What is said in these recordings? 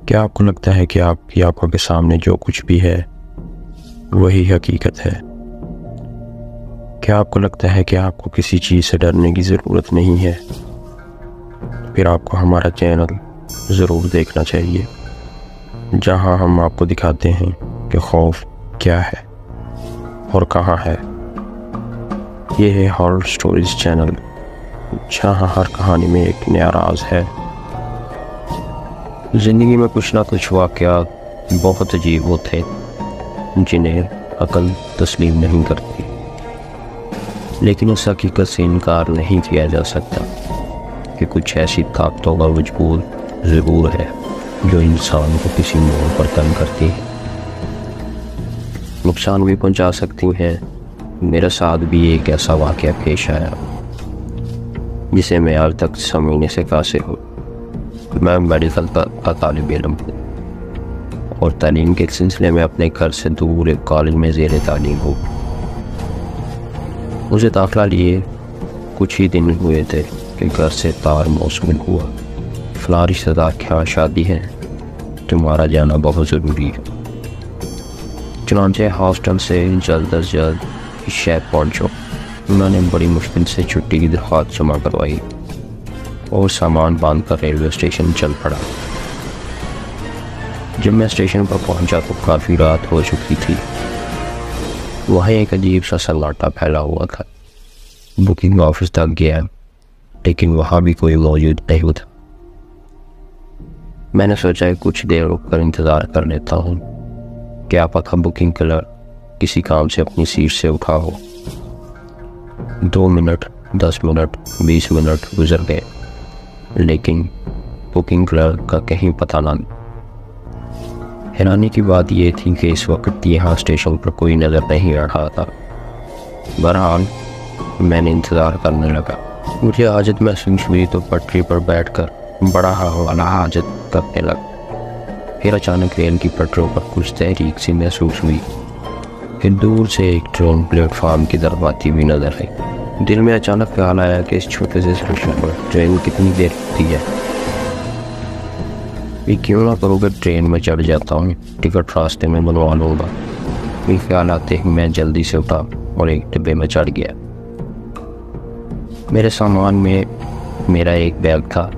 کیا آپ کو لگتا ہے کہ آپ کی آنکھوں کے سامنے جو کچھ بھی ہے وہی حقیقت ہے؟ کیا آپ کو لگتا ہے کہ آپ کو کسی چیز سے ڈرنے کی ضرورت نہیں ہے؟ پھر آپ کو ہمارا چینل ضرور دیکھنا چاہیے، جہاں ہم آپ کو دکھاتے ہیں کہ خوف کیا ہے اور کہاں ہے۔ یہ ہے ہارر سٹوریز چینل، جہاں ہر کہانی میں ایک نیا راز ہے۔ زندگی میں کچھ نہ کچھ واقعات بہت عجیب ہوتے جنہیں عقل تسلیم نہیں کرتی، لیکن اس حقیقت سے انکار نہیں کیا جا سکتا کہ کچھ ایسی طاقتوں کا وجود ضرور ہے جو انسان کو کسی موڑ پر تنگ کرتی ہے، نقصان بھی پہنچا سکتی ہیں۔ میرے ساتھ بھی ایک ایسا واقعہ پیش آیا جسے میں آج تک سمجھنے سے قاصر ہوں۔ میں میڈیکل کا طالب علم ہوں اور تعلیم کے سلسلے میں اپنے گھر سے دور ایک کالج میں زیر تعلیم ہوں۔ مجھے داخلہ لیے کچھ ہی دن ہوئے تھے کہ گھر سے تار موصول ہوا، فلاں رشتہ دار کے یہاں شادی ہے، تمہارا جانا بہت ضروری ہے۔ چنانچہ ہاسٹل سے جلد از جلد شہر پہنچو۔ انہوں نے بڑی مشکل سے چھٹی کی درخواست جمع کروائی اور سامان باندھ کر ریلوے اسٹیشن چل پڑا۔ جب میں اسٹیشن پر پہنچا تو کافی رات ہو چکی تھی۔ وہاں ایک عجیب سا سناٹا پھیلا ہوا تھا۔ بکنگ آفس تک گیا لیکن وہاں بھی کوئی موجود نہیں تھا۔ میں نے سوچا کہ کچھ دیر رک کر انتظار کر لیتا ہوں، کیا پتہ بکنگ کلرک کسی کام سے اپنی سیٹ سے اٹھا ہو۔ 2 منٹ، 10 منٹ، 20 منٹ گزر گئے لیکن بکنگ کلرک کا کہیں پتہ نہ۔ حیرانی کی بات یہ تھی کہ اس وقت یہاں اسٹیشن پر کوئی نظر نہیں آ رہا تھا۔ بہرحال میں نے انتظار کرنے لگا۔ مجھے حاجت محسوس ہوئی تو پٹری پر بیٹھ کر بڑا والا حاجت کرنے لگا۔ پھر اچانک ریل کی پٹریوں پر کچھ تحریک سی محسوس ہوئی۔ پھر دور سے ایک ٹرین پلیٹ فارم کی طرف آتی ہوئی نظر آئی۔ دل میں اچانک خیال آیا کہ اس چھوٹے سے اسٹیشن پر ٹرین کتنی دیر رکتی ہے۔ یہ کیوں نہ کروں کہ ٹرین میں چڑھ جاتا ہوں، ٹکٹ راستے میں بنوا لوں گا۔ یہ خیال آتے ہی میں جلدی سے اٹھا اور ایک ڈبے میں چڑھ گیا۔ میرے سامان میں میرا ایک بیگ تھا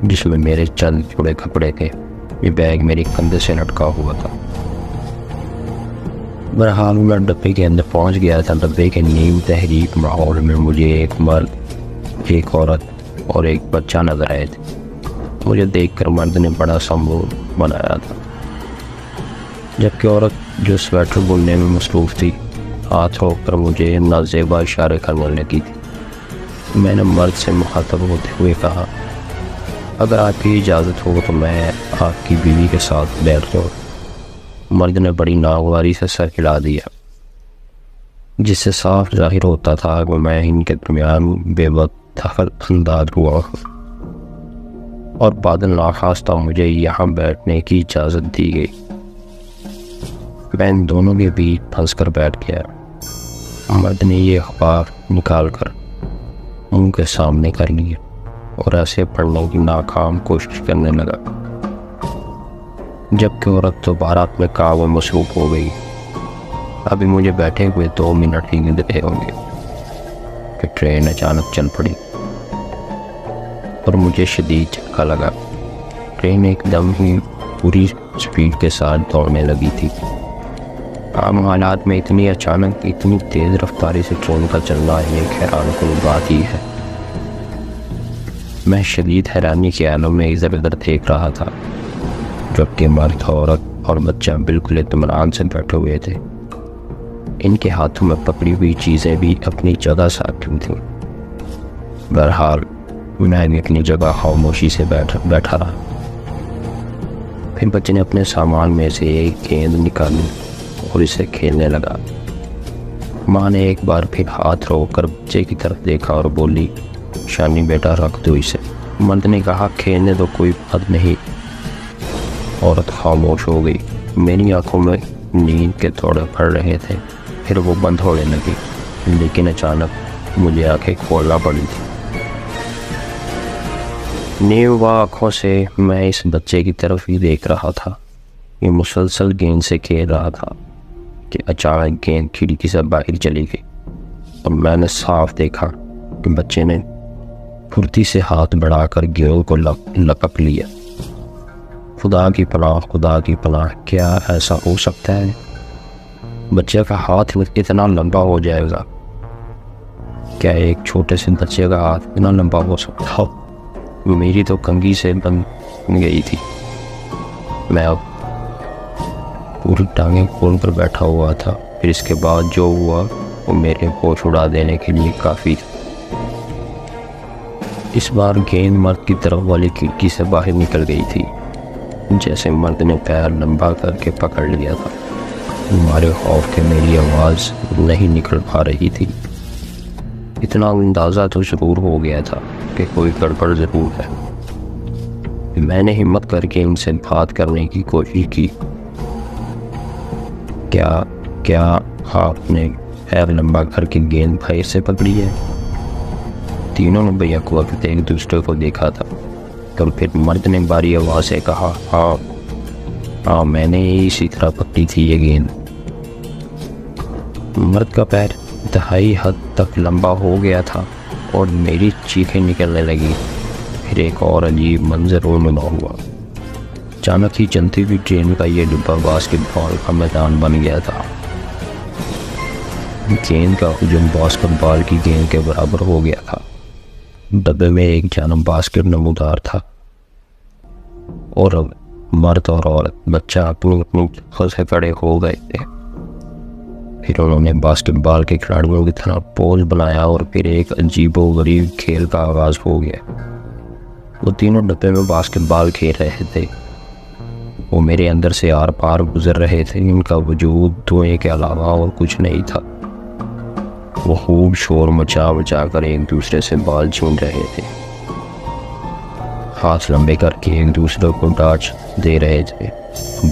جس میں میرے چند جوڑے کپڑے تھے۔ یہ بیگ میرے کندھے سے لٹکا ہوا تھا۔ بہرحال میں ڈبے کے اندر پہنچ گیا تھا۔ ڈبے کے نیم تحریک ماحول میں مجھے ایک مرد، ایک عورت اور ایک بچہ نظر آئے تھے۔ مجھے دیکھ کر مرد نے بڑا سمبول بنایا تھا، جبکہ عورت جو سویٹر بننے میں مصروف تھی ہاتھ ہو کر مجھے نازیبا اشارے کرنے لگی تھی۔ میں نے مرد سے مخاطب ہوتے ہوئے کہا، اگر آپ کی اجازت ہو تو میں آپ کی بیوی کے ساتھ بیٹھ جاؤں۔ مرد نے بڑی ناگواری سے سر ہلا دیا، جس سے صاف ظاہر ہوتا تھا کہ میں ان کے درمیان بے وقت دخل انداز ہوا اور بعد ناخواستہ مجھے یہاں بیٹھنے کی اجازت دی گئی۔ میں ان دونوں کے بیچ پھنس کر بیٹھ گیا۔ مرد نے یہ اخبار نکال کر منہ کے سامنے کر لیا اور ایسے پڑھنے کی ناکام کوشش کرنے لگا، جبکہ عورت دوبارہ اپنے کام میں مصروف ہو گئی۔ ابھی مجھے بیٹھے ہوئے 2 منٹ ہی گزرے ہوں گے کہ ٹرین اچانک چل پڑی اور مجھے شدید جھٹکا لگا۔ ٹرین ایک دم ہی پوری سپیڈ کے ساتھ دوڑنے لگی تھی۔ عام حالات میں اتنی اچانک اتنی تیز رفتاری سے ٹرین کا چلنا ایک حیران کن بات ہی ہے۔ میں شدید حیرانی کے عالم میں ادھر ادھر دیکھ رہا تھا، جبکہ مرد، عورت اور بچہ بالکل اطمینان سے بیٹھے ہوئے تھے۔ ان کے ہاتھوں میں پکڑی ہوئی چیزیں بھی اپنی جگہ ساتھی تھیں۔ بہرحال میں بھی اپنی جگہ خاموشی سے بیٹھا رہا۔ پھر بچے نے اپنے سامان میں سے ایک گیند نکالی اور اسے کھیلنے لگا۔ ماں نے ایک بار پھر ہاتھ روک کر بچے کی طرف دیکھا اور بولی، شانی بیٹا رکھ دو اسے۔ مرد نے کہا، کھیلنے تو کوئی بات نہیں۔ عورت خاموش ہو گئی۔ میری آنکھوں میں نیند کے توڑے پڑ رہے تھے، پھر وہ بند ہونے لگی، لیکن اچانک مجھے آنکھیں کھولنا پڑی تھی۔ نیو آنکھوں سے میں اس بچے کی طرف ہی دیکھ رہا تھا. یہ مسلسل گیند سے کھیل رہا تھا کہ اچانک گیند کھڑکی سے باہر چلی گئی اور میں نے صاف دیکھا کہ بچے نے پھرتی سے ہاتھ بڑھا کر گیند کو لپک لیا. خدا کی پناہ کیا ایسا ہو سکتا ہے؟ بچے کا ہاتھ اتنا لمبا ہو جائے گا؟ کیا ایک چھوٹے سے بچے کا ہاتھ اتنا لمبا ہو سکتا ہو؟ میری تو کنگھی سے بن گئی تھی. میں اب پوری ٹانگیں کھول کر بیٹھا ہوا تھا. پھر اس کے بعد جو ہوا وہ میرے ہوش اڑا دینے کے لیے کافی تھا. اس بار گیند مرد کی طرف والی کھڑکی سے باہر نکل گئی تھی. جیسے مرد نے پیر لمبا کر کے پکڑ لیا تھا. ہمارے خوف کے میری آواز نہیں نکل پا رہی تھی. اتنا اندازہ تو ضرور ہو گیا تھا کہ کوئی گڑبڑ ضرور ہے. میں نے ہمت کر کے ان سے بات کرنے کی کوشش کی. کیا آپ نے پیر لمبا کر کے گیند بھائی سے پکڑی ہے؟ تینوں نے بیک وقت ایک دوسرے کو دیکھا تھا. اور پھر مرد نے باری آواز سے کہا ہاں میں نے اسی طرح پکڑی تھی یہ گیند. مرد کا پیر انتہائی حد تک لمبا ہو گیا تھا اور میری چیخیں نکلنے لگی. پھر ایک اور عجیب منظر رونما ہوا. اچانک ہی چلتی ہوئی ٹرین کا یہ ڈبہ باسکٹ بال کا میدان بن گیا تھا. گیند کا حجم باسکٹ بال کی گیند کے برابر ہو گیا تھا. ڈبے میں ایک جانب باسکٹ نمودار تھا اور اب مرد اور عورت بچہ اپنی جگہ سے کھڑے ہو گئے تھے. پھر انہوں نے باسکٹ بال کے کھلاڑیوں کی طرح پوز بنایا اور پھر ایک عجیب و غریب کھیل کا آغاز ہو گیا. وہ تینوں ڈبے میں باسکٹ بال کھیل رہے تھے. وہ میرے اندر سے آر پار گزر رہے تھے. ان کا وجود دھوئیں کے علاوہ اور کچھ نہیں تھا. وہ خوب شور مچا کر ایک دوسرے سے بال چھین رہے تھے. ہاتھ لمبے کر کے ایک دوسرے کو ڈاچ دے رہے تھے.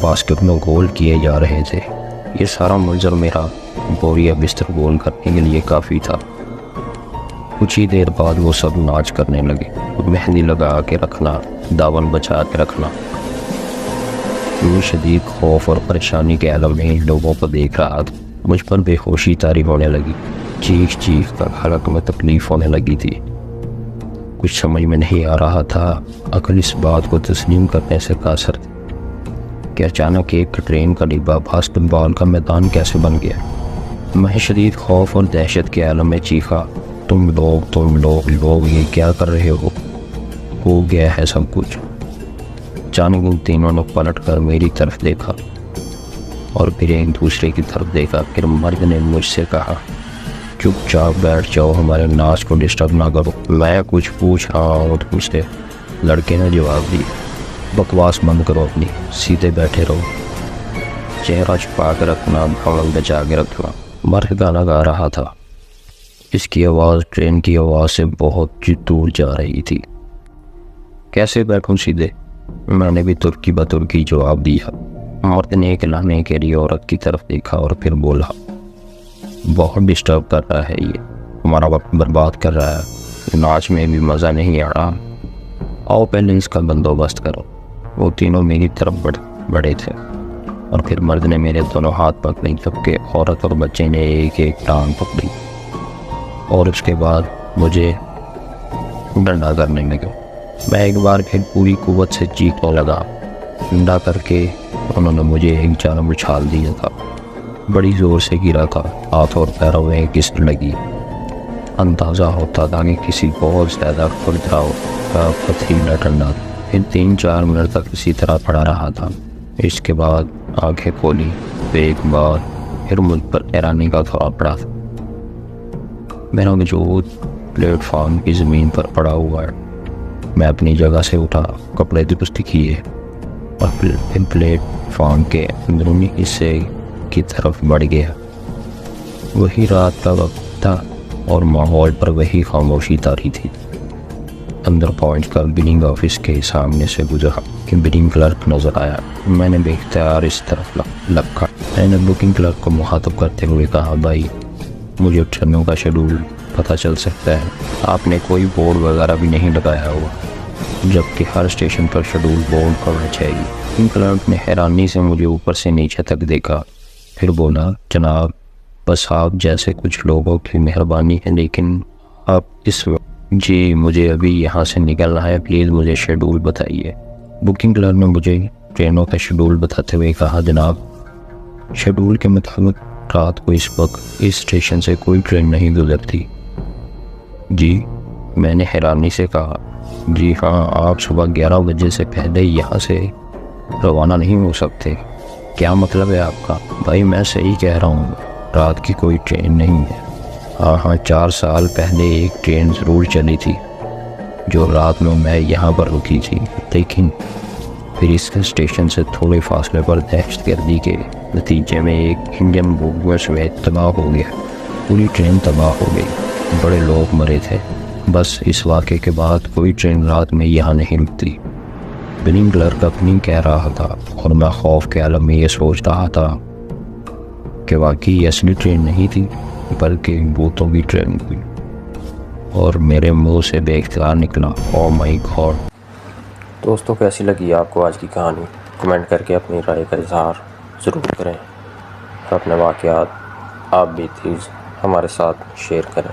باسکٹ میں گول کیے جا رہے تھے. یہ سارا منظر میرا بوریا بستر گول کرنے کے لیے کافی تھا. کچھ ہی دیر بعد وہ سب ناچ کرنے لگے. مہندی لگا کے رکھنا، داون بچا کے رکھنا. میں شدید خوف اور پریشانی کے عالم میں ان لوگوں کو دیکھ رہا تھا. مجھ پر بے ہوشی طاری ہونے لگی. چیخ کر حلق میں تکلیف ہونے لگی تھی. کچھ سمجھ میں نہیں آ رہا تھا. عقل اس بات کو تسلیم کرنے سے قاصر تھی کہ اچانک ایک ٹرین کا ڈبہ باسکٹ بال کا میدان کیسے بن گیا. میں شدید خوف اور دہشت کے عالم میں چیخا، تم لوگ یہ کیا کر رہے ہو گیا ہے سب کچھ. اچانک ان تینوں نے پلٹ کر میری طرف دیکھا اور پھر ایک دوسرے کی طرف دیکھا. پھر مرد نے مجھ سے کہا، چپ چاپ بیٹھ جاؤ، ہمارے ناچ کو ڈسٹرب نہ کرو. میں کچھ پوچھ رہا ہوں تم سے. لڑکے نے جواب دیا، بکواس بند کرو اپنی، سیدھے بیٹھے رہو، چہرہ چھپا کے رکھنا، دھڑ بچا کے رکھنا. مرد گانا گا رہا تھا. اس کی آواز ٹرین کی آواز سے بہت دور جا رہی تھی. کیسے بیٹھوں سیدھے؟ میں نے بھی ترکی بترکی جواب دیا. مرد نے کہلانے کے لیے عورت کی طرف دیکھا اور پھر بولا، بہت ڈسٹرب کر رہا ہے یہ، ہمارا وقت برباد کر رہا ہے، ناچ میں بھی مزہ نہیں آ رہا، آؤ پہلے اس کا بندوبست کرو. وہ تینوں میری طرف بڑے تھے اور پھر مرد نے میرے دونوں ہاتھ پکڑے جبکہ عورت اور بچے نے ایک ایک ٹانگ پکڑی اور اس کے بعد مجھے ڈنڈا کرنے لگے. میں ایک بار پھر پوری قوت سے چیخنے لگا. ڈنڈا کر کے انہوں نے مجھے ایک جانب اچھال دیا تھا. بڑی زور سے گرا تھا. ہاتھ اور پیروں میں گھسٹ لگی. اندازہ ہوتا تھا کہ کسی بہت زیادہ کھردراؤ کا پتھریلا ڈنڈا. پھر 3-4 منٹ تک اسی طرح پڑا رہا تھا. اس کے بعد آنکھیں کھولی تو ایک بار پھر مجھ پر حیرانی کا دھوا پڑا تھا. میرا وجود پلیٹ فارم کی زمین پر پڑا ہوا ہے. میں اپنی جگہ سے اٹھا، کپڑے درست کیے اور پھر پلیٹ فارم کے اندرونی حصے کی طرف بڑھ گیا. وہی رات کا وقت تھا اور ماحول پر وہی خاموشی طاری تھی. اندر پہنچ کر بلنگ آفس کے سامنے سے گزرا کہ بلنگ کلرک نظر آیا. میں نے بے اختیار اس طرف لپکا. میں نے بکنگ کلرک کو مخاطب کرتے ہوئے کہا، بھائی مجھے ٹرینوں کا شیڈول پتہ چل سکتا ہے؟ آپ نے کوئی بورڈ وغیرہ بھی نہیں لگایا ہوا. جبکہ ہر اسٹیشن پر شیڈول بورڈ ہونا چاہیے۔ بکنگ کلرک نے حیرانی سے مجھے اوپر سے نیچے تک دیکھا، پھر بولا، جناب بس آپ جیسے کچھ لوگوں کی مہربانی ہے، لیکن آپ اس وقت جی مجھے ابھی یہاں سے نکلنا ہے، پلیز مجھے شیڈول بتائیے۔ بکنگ کلرک نے مجھے ٹرینوں کا شیڈول بتاتے ہوئے کہا، جناب شیڈول کے مطابق رات کو اس وقت اس اسٹیشن سے کوئی ٹرین نہیں گزرتی۔ جی، میں نے حیرانی سے کہا، جی ہاں، آپ صبح 11 بجے سے پہلے یہاں سے روانہ نہیں ہو سکتے۔ کیا مطلب ہے آپ کا؟ بھائی میں صحیح کہہ رہا ہوں، رات کی کوئی ٹرین نہیں ہے۔ ہاں 4 سال پہلے ایک ٹرین ضرور چلی تھی جو رات میں یہاں پر رکی تھی، لیکن پھر اس اسٹیشن سے تھوڑے فاصلے پر دہشت گردی کے نتیجے میں ایک انجن بوگیوں سمیت تباہ ہو گیا، پوری ٹرین تباہ ہو گئی، بڑے لوگ مرے تھے۔ بس اس واقعے کے بعد کوئی ٹرین رات میں یہاں نہیں رکتی۔ بکنگ کلرک اپنی کہہ رہا تھا اور میں خوف کے عالم میں یہ سوچ رہا تھا کہ واقعی یہ اصلی ٹرین نہیں تھی بلکہ بھوتوں کی ٹرین تھی، اور میرے منہ سے بے اختیار نکلا، او مائی گاڈ۔ دوستوں کیسی لگی آپ کو آج کی کہانی؟ کمنٹ کر کے اپنی رائے کا اظہار ضرور کریں اور اپنے واقعات آپ بھی پلیز ہمارے ساتھ شیئر کریں۔